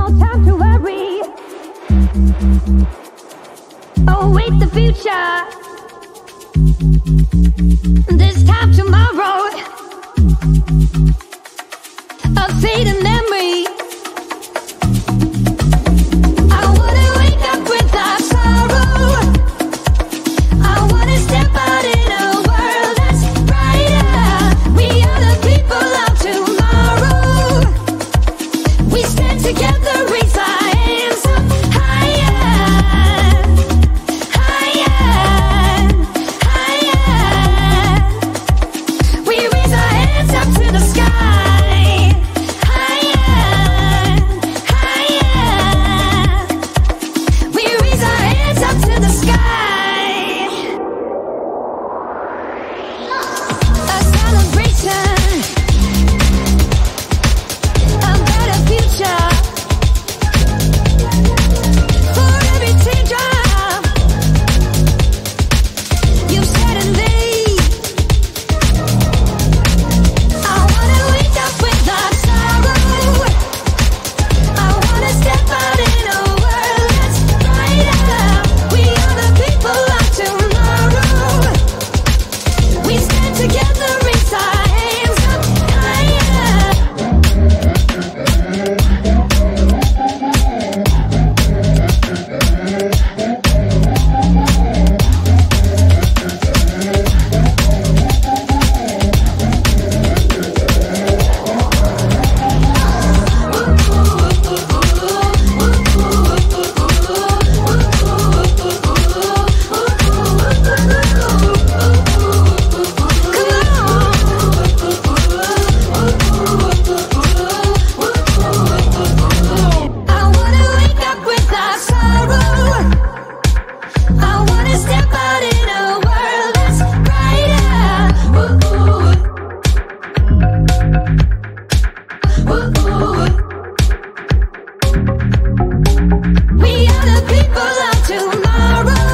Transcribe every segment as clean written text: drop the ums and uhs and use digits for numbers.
No time to worry. Await the future. This time tomorrow. A fading memory. I wanna wake up without sorrow. I wanna step out in a world that's brighter. We are the people of tomorrow. We stand together, raise our hands up higher, higher, higher. We raise our hands up to the sky, higher, higher. We raise our hands up to the sky. A celebration, a better future. For every teardrop you've shed and laid. I wanna wake up without sorrow. I wanna step out in a world that's brighter. We are the people of tomorrow. We stand together, raise our hands up higher. I wanna wake up without sorrow. I wanna step out in a world that's brighter. We are the people of tomorrow.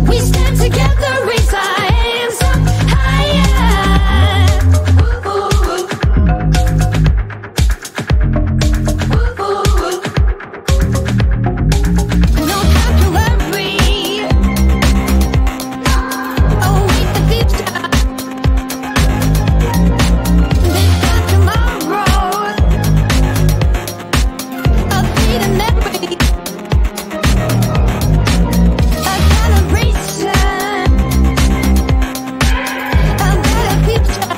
We stand together, raise our hands up higher. No time to worry. Await the future. This time tomorrow. A fading memory. A celebration. A better future.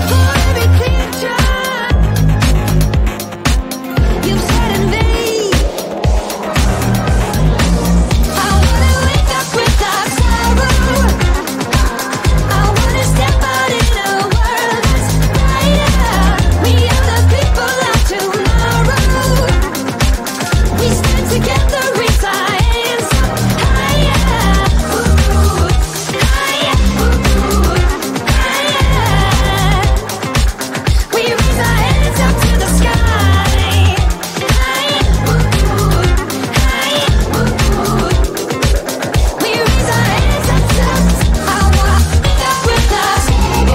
For every teardrop you've shed and laid. I wanna wake up without sorrow. I wanna step out in a world that's brighter. We are the people of tomorrow. We stand together, raise our hands up higher, higher, higher. We raise our hands up to the sky, higher, higher. We raise our hands up to the sky. I wanna wake up without sorrow.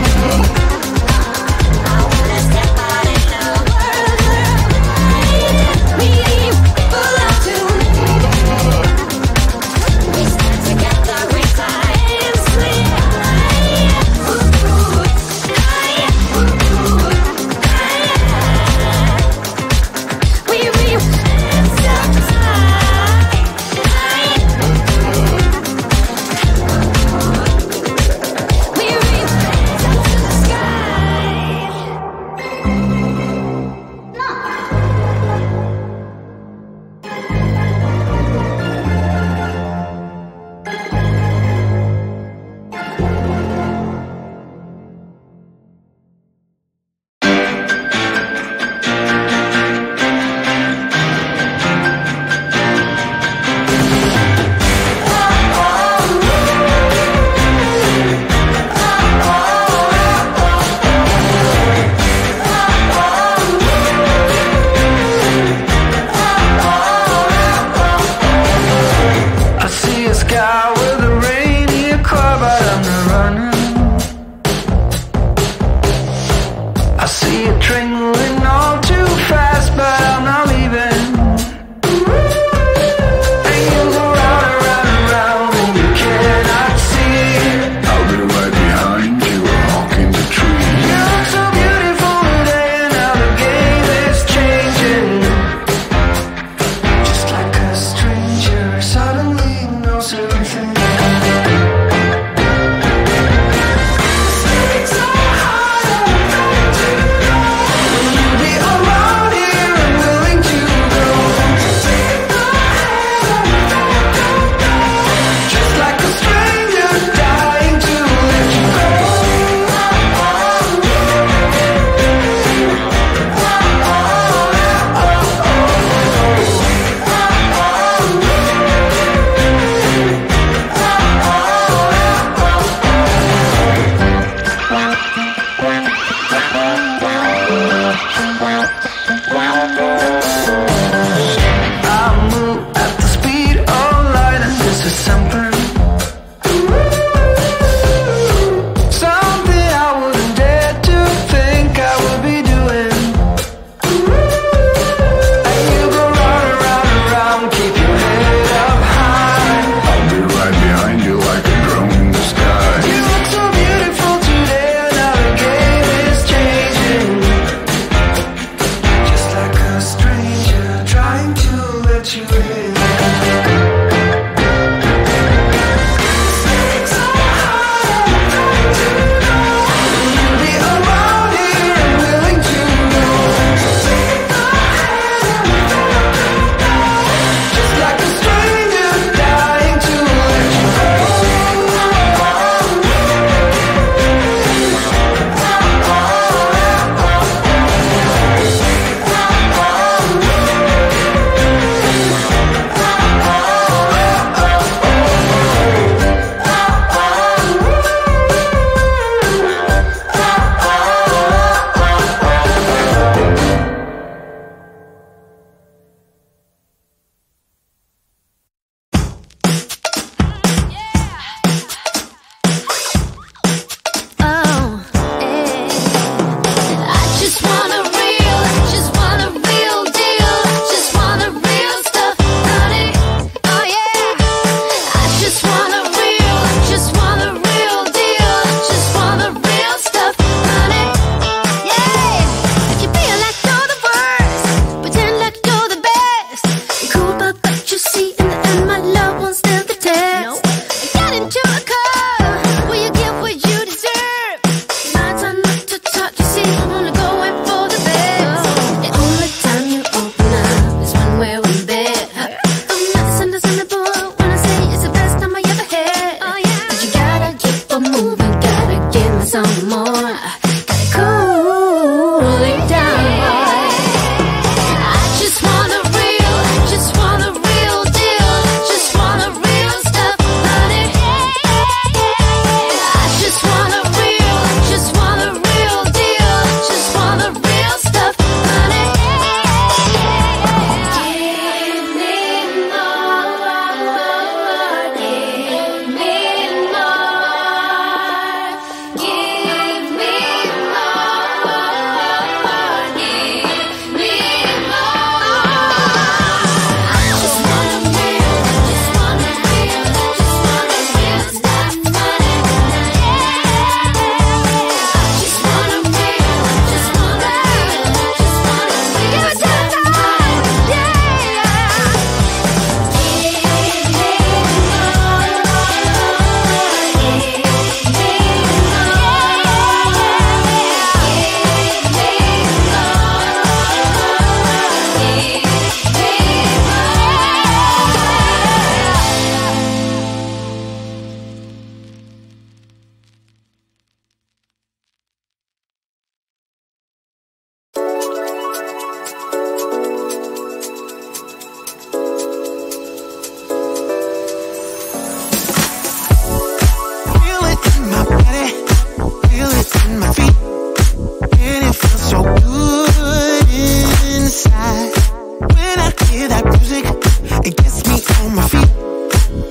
I wanna step out in a world that's brighter. We are the people of tomorrow. We stand together, raise our hands higher, higher, higher. We raise our hands up high, higher. We raise our hands up to the sky. see a train rolling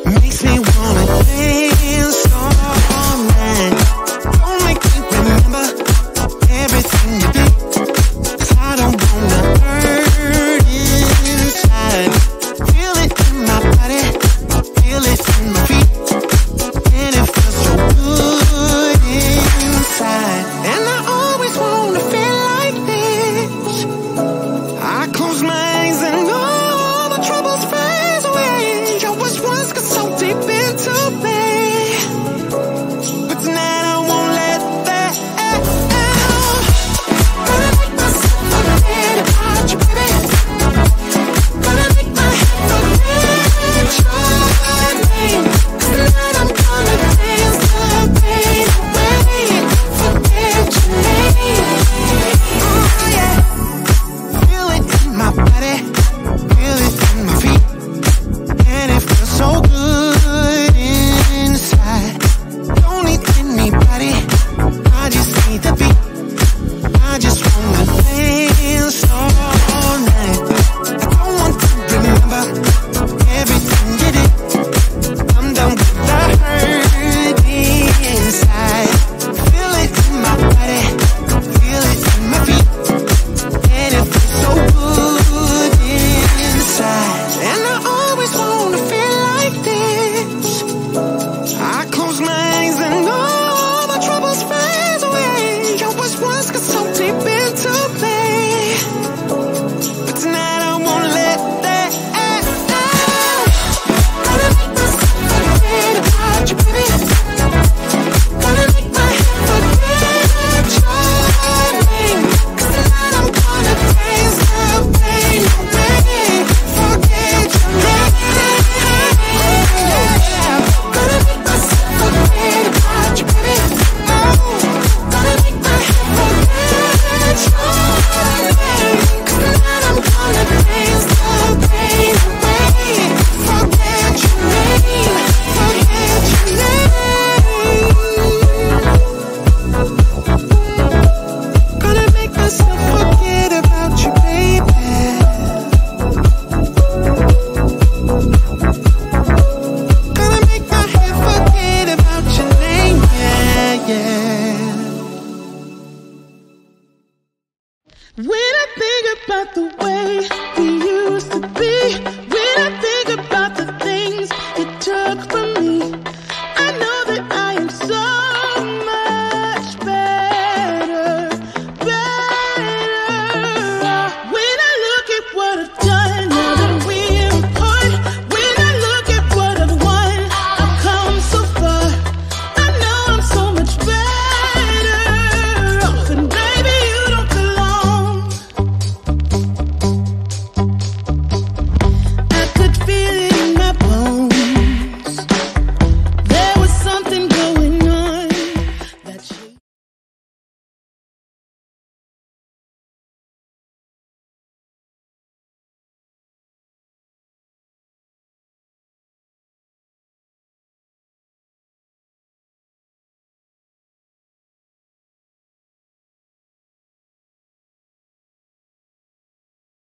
makes me